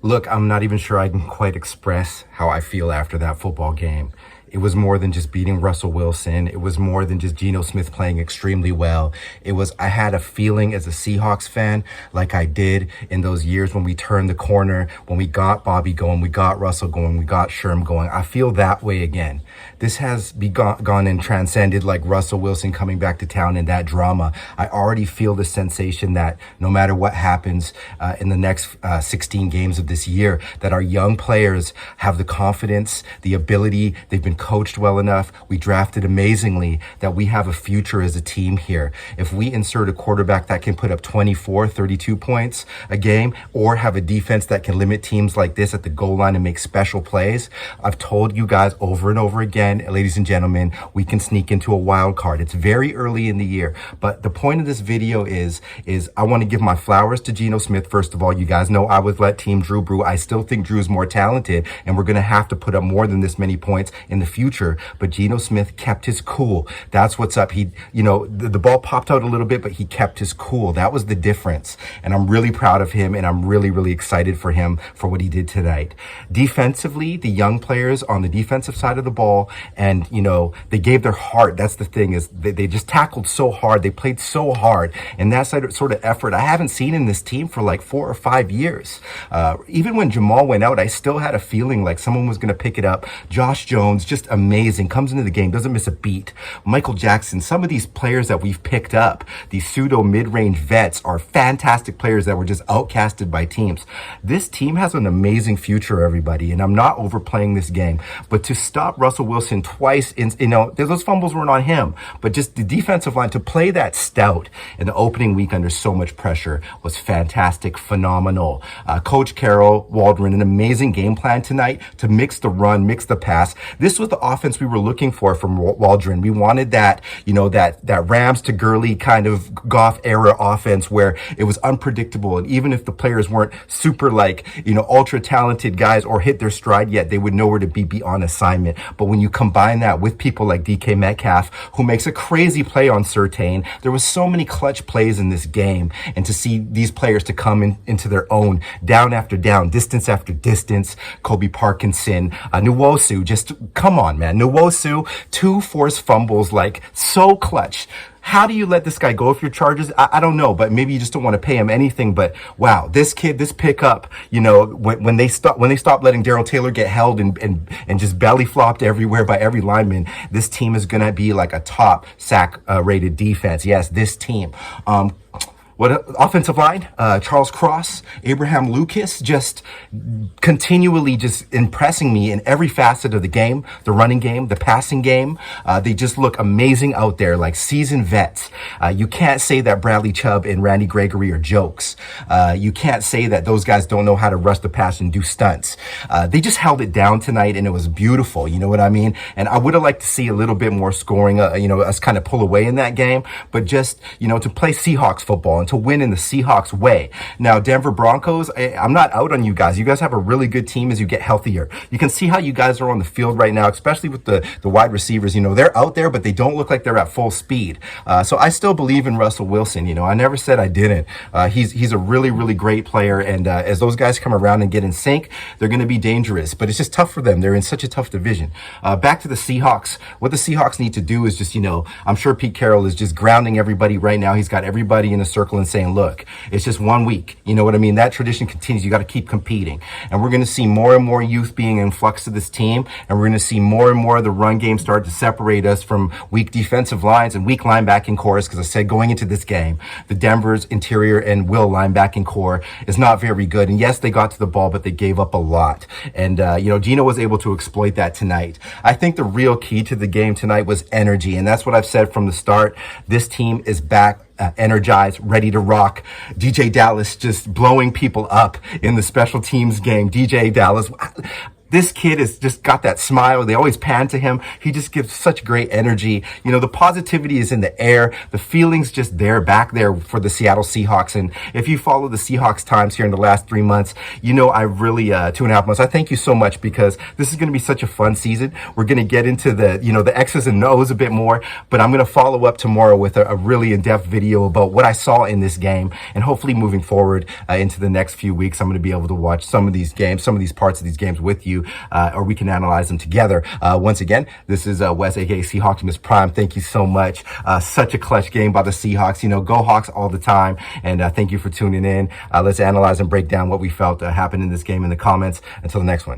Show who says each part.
Speaker 1: Look, I'm not even sure I can quite express how I feel after that football game. It was more than just beating Russell Wilson. It was more than just Geno Smith playing extremely well. I had a feeling as a Seahawks fan, like I did in those years when we turned the corner, when we got Bobby going, we got Russell going, we got Sherm going. I feel that way again. This has gone and transcended like Russell Wilson coming back to town and that drama. I already feel the sensation that no matter what happens in the next 16 games of this year, that our young players have the confidence, the ability, they've been coached well enough, we drafted amazingly, that we have a future as a team here. If we insert a quarterback that can put up 24, 32 points a game, or have a defense that can limit teams like this at the goal line and make special plays, I've told you guys over and over again, ladies and gentlemen, we can sneak into a wild card. It's very early in the year, but the point of this video is I want to give my flowers to Geno Smith. First of all, you guys know I would let Team Drew brew. I still think Drew's more talented, and we're going to have to put up more than this many points in the future, but Geno Smith kept his cool. That's what's up. The ball popped out a little bit, but he kept his cool. That was the difference, and I'm really proud of him, and I'm really, really excited for him for what he did tonight. Defensively, the young players on the defensive side of the ball, and they gave their heart. That's the thing, is they just tackled so hard. They played so hard, and that sort of effort I haven't seen in this team for like 4 or 5 years. Even when Jamal went out, I still had a feeling like someone was going to pick it up. Josh Jones, just amazing, comes into the game, doesn't miss a beat. Michael Jackson, some of these players that we've picked up, these pseudo mid-range vets, are fantastic players that were just outcasted by teams. This team has an amazing future, everybody, and I'm not overplaying this game, but to stop Russell Wilson twice, those fumbles weren't on him, but just the defensive line to play that stout in the opening week under so much pressure was fantastic, phenomenal. Coach Carroll, Waldron, an amazing game plan tonight to mix the run, mix the pass. This was the offense we were looking for from Waldron. We wanted that Rams to Gurley kind of Goff era offense where it was unpredictable, and even if the players weren't super ultra talented guys or hit their stride yet, they would know where to be on assignment. But when you combine that with people like DK Metcalf, who makes a crazy play on Surtain, there was so many clutch plays in this game, and to see these players to come into their own, down after down, distance after distance. Kobe Parkinson, Nwosu, just come on, man. Nwosu, 2 forced fumbles, so clutch. How do you let this guy go if you're Chargers? I don't know, but maybe you just don't want to pay him anything. But wow, this kid, this pickup, when they stopped letting Darrell Taylor get held and just belly flopped everywhere by every lineman, this team is gonna be like a top sack rated defense. Yes, this team. What offensive line? Charles Cross, Abraham Lucas, just continually just impressing me in every facet of the game, the running game, the passing game. They just look amazing out there, like seasoned vets. You can't say that Bradley Chubb and Randy Gregory are jokes. You can't say that those guys don't know how to rush the pass and do stunts. They just held it down tonight, and it was beautiful. You know what I mean? And I would have liked to see a little bit more scoring, us kind of pull away in that game, but just, to play Seahawks football and to win in the Seahawks way. Now, Denver Broncos, I'm not out on you guys. You guys have a really good team as you get healthier. You can see how you guys are on the field right now, especially with the wide receivers. They're out there, but they don't look like they're at full speed. So I still believe in Russell Wilson. I never said I didn't. He's a really, really great player, and as those guys come around and get in sync, they're going to be dangerous. But it's just tough for them. They're in such a tough division. Back to the Seahawks. What the Seahawks need to do is just, I'm sure Pete Carroll is just grounding everybody right now. He's got everybody in a circle and saying, look, it's just 1 week. You know what I mean? That tradition continues. You got to keep competing. And we're going to see more and more youth being in flux to this team. And we're going to see more and more of the run game start to separate us from weak defensive lines and weak linebacking cores. Because I said going into this game, the Denver's interior and will linebacking core is not very good. And yes, they got to the ball, but they gave up a lot. And, Geno was able to exploit that tonight. I think the real key to the game tonight was energy. And that's what I've said from the start. This team is back. Energized, ready to rock. DJ Dallas just blowing people up in the special teams game. DJ Dallas, This kid has just got that smile. They always pan to him. He just gives such great energy. You know, the positivity is in the air. The feeling's just there, back there for the Seattle Seahawks. And if you follow the Seahawks Times here in the last 3 months, you know, I really, 2.5 months, I thank you so much, because this is going to be such a fun season. We're going to get into the, you know, the X's and O's a bit more, but I'm going to follow up tomorrow with a really in-depth video about what I saw in this game. And hopefully moving forward into the next few weeks, I'm going to be able to watch some of these games, some of these parts of these games with you, or we can analyze them together. Once again, this is Wes, aka Seahawks Prime. Thank you so much. Such a clutch game by the Seahawks. You know, go Hawks all the time. And thank you for tuning in. Let's analyze and break down what we felt happened in this game in the comments. Until the next one.